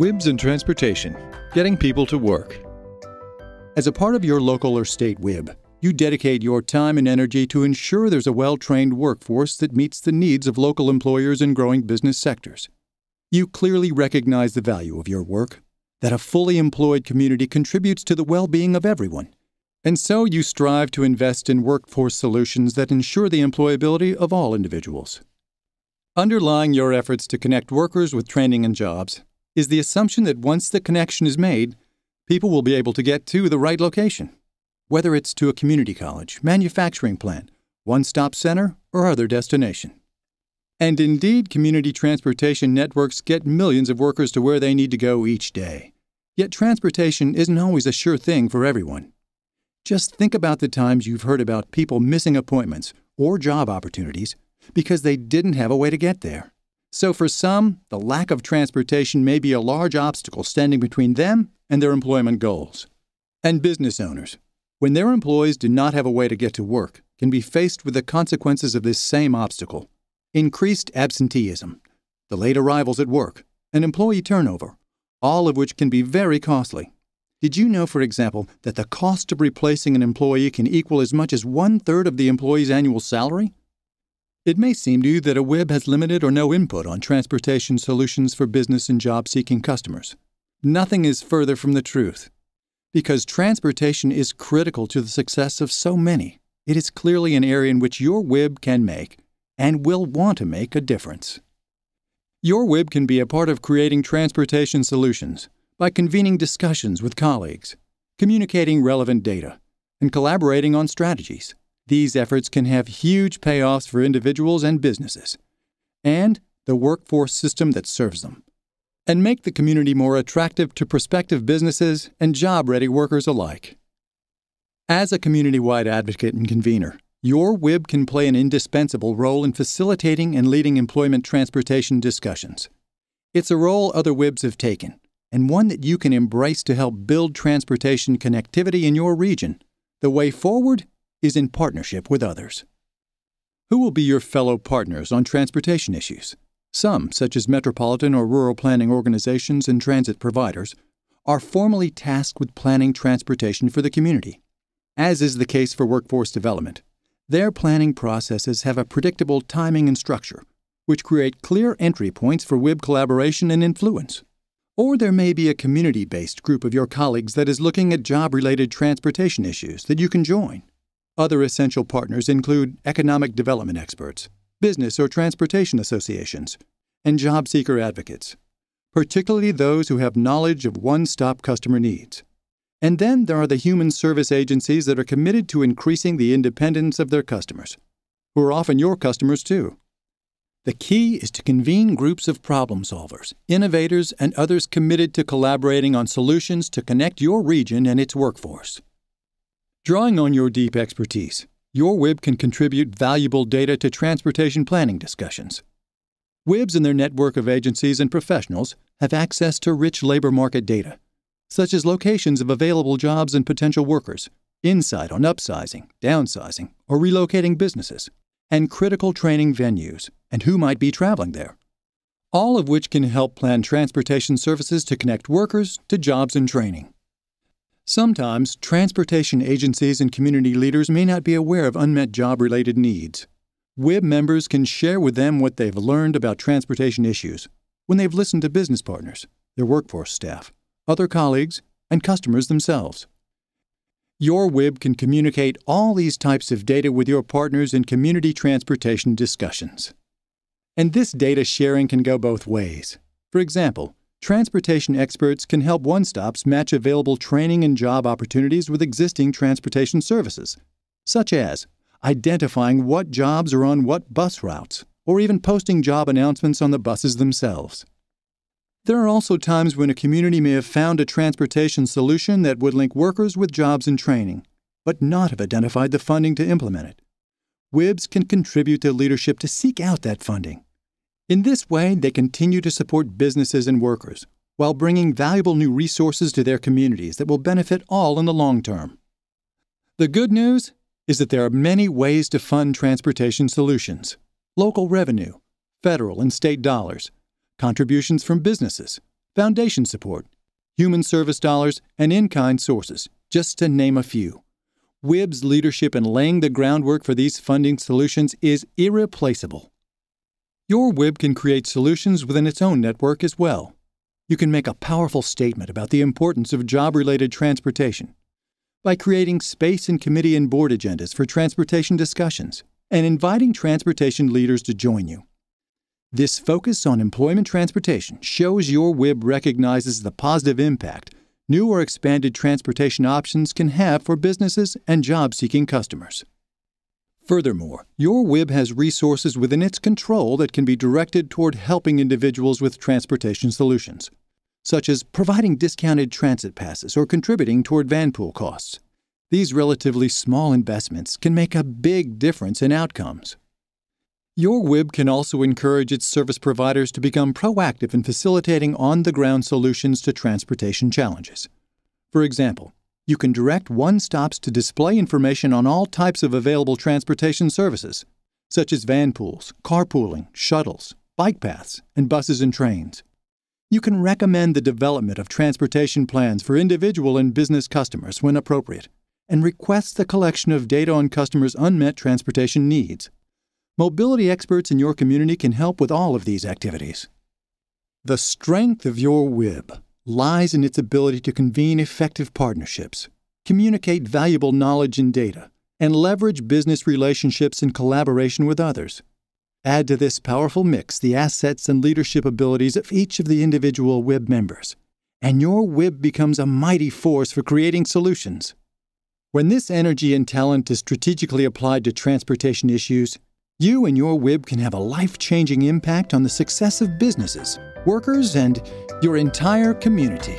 WIBs and transportation, getting people to work. As a part of your local or state WIB, you dedicate your time and energy to ensure there's a well-trained workforce that meets the needs of local employers and growing business sectors. You clearly recognize the value of your work, that a fully employed community contributes to the well-being of everyone, and so you strive to invest in workforce solutions that ensure the employability of all individuals. Underlying your efforts to connect workers with training and jobs is the assumption that once the connection is made, people will be able to get to the right location, whether it's to a community college, manufacturing plant, one-stop center, or other destination. And indeed, community transportation networks get millions of workers to where they need to go each day. Yet transportation isn't always a sure thing for everyone. Just think about the times you've heard about people missing appointments or job opportunities because they didn't have a way to get there. So for some, the lack of transportation may be a large obstacle standing between them and their employment goals. And business owners, when their employees do not have a way to get to work, can be faced with the consequences of this same obstacle: increased absenteeism, delayed arrivals at work, and employee turnover, all of which can be very costly. Did you know, for example, that the cost of replacing an employee can equal as much as 1/3 of the employee's annual salary? It may seem to you that a WIB has limited or no input on transportation solutions for business and job-seeking customers. Nothing is further from the truth. Because transportation is critical to the success of so many, it is clearly an area in which your WIB can make, and will want to make, a difference. Your WIB can be a part of creating transportation solutions by convening discussions with colleagues, communicating relevant data, and collaborating on strategies. These efforts can have huge payoffs for individuals and businesses, and the workforce system that serves them, and make the community more attractive to prospective businesses and job-ready workers alike. As a community-wide advocate and convener, your WIB can play an indispensable role in facilitating and leading employment transportation discussions. It's a role other WIBs have taken, and one that you can embrace to help build transportation connectivity in your region. The way forward is in partnership with others. Who will be your fellow partners on transportation issues? Some, such as metropolitan or rural planning organizations and transit providers, are formally tasked with planning transportation for the community. As is the case for workforce development, their planning processes have a predictable timing and structure, which create clear entry points for WIB collaboration and influence. Or there may be a community-based group of your colleagues that is looking at job-related transportation issues that you can join. Other essential partners include economic development experts, business or transportation associations, and job seeker advocates, particularly those who have knowledge of one-stop customer needs. And then there are the human service agencies that are committed to increasing the independence of their customers, who are often your customers too. The key is to convene groups of problem solvers, innovators, and others committed to collaborating on solutions to connect your region and its workforce. Drawing on your deep expertise, your WIB can contribute valuable data to transportation planning discussions. WIBs and their network of agencies and professionals have access to rich labor market data, such as locations of available jobs and potential workers, insight on upsizing, downsizing, or relocating businesses, and critical training venues and who might be traveling there, all of which can help plan transportation services to connect workers to jobs and training. Sometimes, transportation agencies and community leaders may not be aware of unmet job-related needs. WIB members can share with them what they've learned about transportation issues when they've listened to business partners, their workforce staff, other colleagues, and customers themselves. Your WIB can communicate all these types of data with your partners in community transportation discussions. And this data sharing can go both ways. For example, transportation experts can help one-stops match available training and job opportunities with existing transportation services, such as identifying what jobs are on what bus routes, or even posting job announcements on the buses themselves. There are also times when a community may have found a transportation solution that would link workers with jobs and training, but not have identified the funding to implement it. WIBs can contribute to leadership to seek out that funding. In this way, they continue to support businesses and workers, while bringing valuable new resources to their communities that will benefit all in the long term. The good news is that there are many ways to fund transportation solutions: local revenue, federal and state dollars, contributions from businesses, foundation support, human service dollars, and in-kind sources, just to name a few. WIBs' leadership in laying the groundwork for these funding solutions is irreplaceable. Your WIB can create solutions within its own network as well. You can make a powerful statement about the importance of job-related transportation by creating space and committee and board agendas for transportation discussions and inviting transportation leaders to join you. This focus on employment transportation shows your WIB recognizes the positive impact new or expanded transportation options can have for businesses and job-seeking customers. Furthermore, your WIB has resources within its control that can be directed toward helping individuals with transportation solutions, such as providing discounted transit passes or contributing toward van pool costs. These relatively small investments can make a big difference in outcomes. Your WIB can also encourage its service providers to become proactive in facilitating on-the-ground solutions to transportation challenges. For example, you can direct one-stops to display information on all types of available transportation services, such as van pools, carpooling, shuttles, bike paths, and buses and trains. You can recommend the development of transportation plans for individual and business customers when appropriate, and request the collection of data on customers' unmet transportation needs. Mobility experts in your community can help with all of these activities. The strength of your WIB lies in its ability to convene effective partnerships, communicate valuable knowledge and data, and leverage business relationships in collaboration with others. Add to this powerful mix the assets and leadership abilities of each of the individual WIB members, and your WIB becomes a mighty force for creating solutions. When this energy and talent is strategically applied to transportation issues, you and your WIB can have a life-changing impact on the success of businesses, workers, and your entire community.